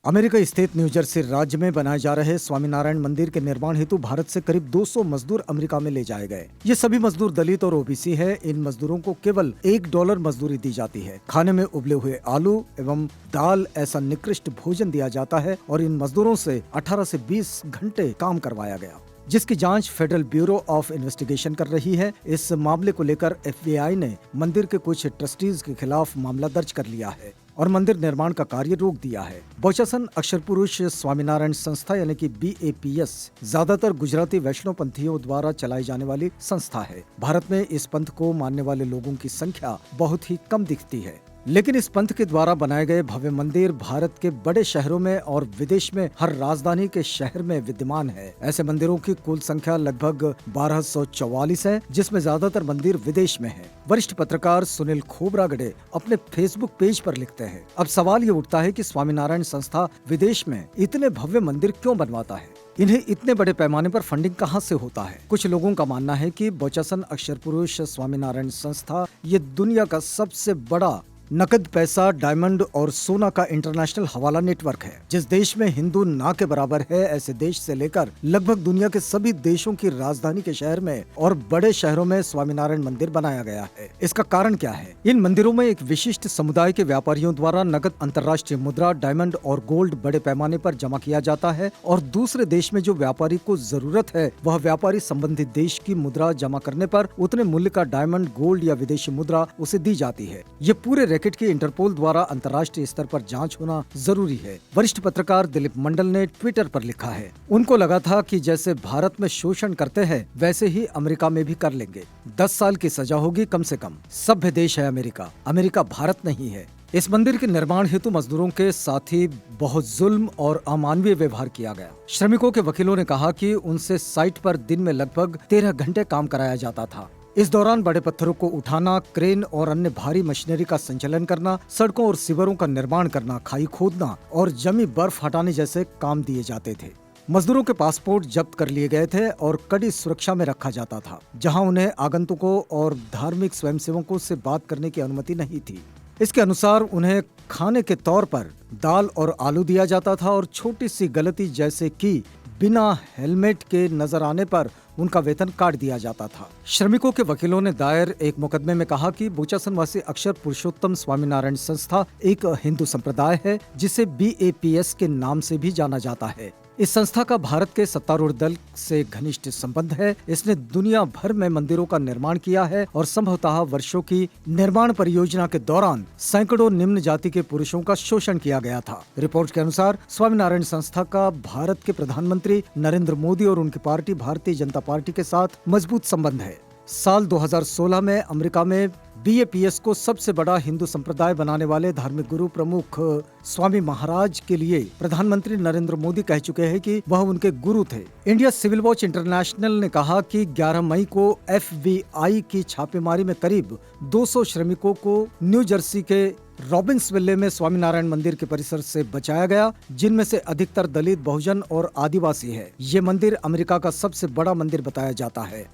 America स्थित new Jersey राज्य में बनाए जा रहे स्वामीनारायण मंदिर के निर्माण हेतु भारत से करीब 200 मजदूर अमेरिका में ले जाए गए। ये सभी मजदूर दलित और ओबीसी है। इन मजदूरों को केवल $1 मजदूरी दी जाती है। खाने में उबले हुए आलू एवं दाल ऐसा निकृष्ट भोजन दिया जाता है और इन मजदूरों से 18 से 20 घंटे काम करवाया गया, जिसकी जांच फेडरल ब्यूरो ऑफ इन्वेस्टिगेशन कर रही है। इस मामले को लेकर FBI ने मंदिर के कुछ ट्रस्टीज के खिलाफ मामला दर्ज कर लिया है और मंदिर निर्माण का कार्य रोक दिया है। बोचासन अक्षर पुरुष स्वामीनारायण संस्था यानी कि BAPS ज्यादातर गुजराती वैष्णव पंथियों द्वारा चलाई जाने वाली संस्था है। भारत में इस पंथ को मानने वाले लोगों की संख्या बहुत ही कम दिखती है, लेकिन इस पंथ के द्वारा बनाए गए भव्य मंदिर भारत के बड़े शहरों में और विदेश में हर राजधानी के शहर में विद्यमान है। ऐसे मंदिरों की कुल संख्या लगभग 1244 है, जिसमें ज्यादातर मंदिर विदेश में है। वरिष्ठ पत्रकार सुनील खोबरागड़े अपने फेसबुक पेज पर लिखते हैं, अब सवाल ये उठता है कि स्वामीनारायण संस्था विदेश में इतने भव्य मंदिर क्यों बनवाता है? इन्हें इतने बड़े पैमाने पर फंडिंग कहां से होता है? कुछ लोगों का मानना है कि बोचासन अक्षर पुरुष स्वामीनारायण संस्था ये दुनिया का सबसे बड़ा नकद पैसा, डायमंड और सोना का इंटरनेशनल हवाला नेटवर्क है। जिस देश में हिंदू ना के बराबर है, ऐसे देश से लेकर लगभग दुनिया के सभी देशों की राजधानी के शहर में और बड़े शहरों में स्वामीनारायण मंदिर बनाया गया है। इसका कारण क्या है? इन मंदिरों में एक विशिष्ट समुदाय के व्यापारियों द्वारा नकद अंतर्राष्ट्रीय मुद्रा, डायमंड और गोल्ड बड़े पैमाने पर जमा किया जाता है और दूसरे देश में जो व्यापारी को जरूरत है, वह व्यापारी संबंधित देश की मुद्रा जमा करने पर उतने मूल्य का डायमंड, गोल्ड या विदेशी मुद्रा उसे दी जाती है। ये पूरे रैकेट की इंटरपोल द्वारा अंतर्राष्ट्रीय स्तर पर जांच होना जरूरी है। वरिष्ठ पत्रकार दिलीप मंडल ने ट्विटर पर लिखा है, उनको लगा था कि जैसे भारत में शोषण करते हैं वैसे ही अमेरिका में भी कर लेंगे। 10 साल की सजा होगी कम से कम। सभ्य देश है अमेरिका, अमेरिका भारत नहीं है। इस मंदिर के निर्माण हेतु मजदूरों के साथ ही बहुत जुल्म और अमानवीय व्यवहार किया गया। श्रमिकों के वकीलों ने कहा कि उनसे साइट पर दिन में लगभग 13 घंटे काम कराया जाता था। इस दौरान बड़े पत्थरों को उठाना, क्रेन और अन्य भारी मशीनरी का संचालन करना, सड़कों और सिवरों का निर्माण करना, खाई खोदना और जमी बर्फ हटाने जैसे काम दिए जाते थे। मजदूरों के पासपोर्ट जब्त कर लिए गए थे और कड़ी सुरक्षा में रखा जाता था, जहां उन्हें आगंतुकों और धार्मिक स्वयंसेवकों से बात करने की अनुमति नहीं थी। इसके अनुसार उन्हें खाने के तौर पर दाल और आलू दिया जाता था और छोटी सी गलती जैसे कि बिना हेलमेट के नजर आने पर उनका वेतन काट दिया जाता था। श्रमिकों के वकीलों ने दायर एक मुकदमे में कहा कि बोचासन वासी अक्षर पुरुषोत्तम स्वामीनारायण संस्था एक हिंदू संप्रदाय है, जिसे BAPS के नाम से भी जाना जाता है। इस संस्था का भारत के सत्तारूढ़ दल से घनिष्ठ संबंध है। इसने दुनिया भर में मंदिरों का निर्माण किया है और संभवतः वर्षों की निर्माण परियोजना के दौरान सैकड़ों निम्न जाति के पुरुषों का शोषण किया गया था। रिपोर्ट के अनुसार स्वामीनारायण संस्था का भारत के प्रधानमंत्री नरेंद्र मोदी और उनकी पार्टी भारतीय जनता पार्टी के साथ मजबूत संबंध है। साल 2016 में अमेरिका में BAPS को सबसे बड़ा हिंदू संप्रदाय बनाने वाले धार्मिक गुरु प्रमुख स्वामी महाराज के लिए प्रधानमंत्री नरेंद्र मोदी कह चुके हैं कि वह उनके गुरु थे। इंडिया सिविल वॉच इंटरनेशनल ने कहा कि 11 मई को FBI की छापेमारी में करीब 200 श्रमिकों को न्यू जर्सी के रॉबिन्सविले में स्वामीनारायण मंदिर के परिसर से बचाया गया, जिनमें से अधिकतर दलित, बहुजन और आदिवासी है। ये मंदिर अमेरिका का सबसे बड़ा मंदिर बताया जाता है।